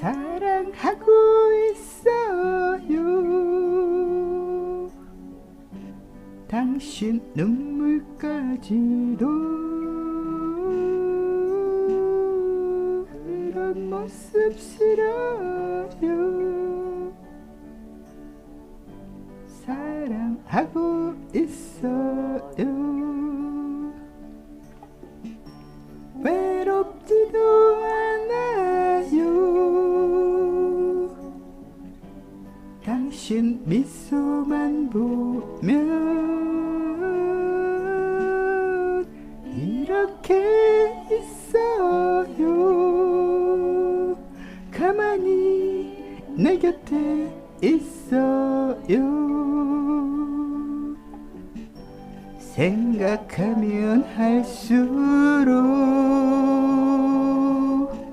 사랑하고 있어요. 당신 눈물까지도 그런 모습 싫어요. 사랑하고 있어요. 외롭지도 않아요. 당신 미소만 보면 이렇게 있어요. 가만히 내 곁에 있어요. 생각하면 할수록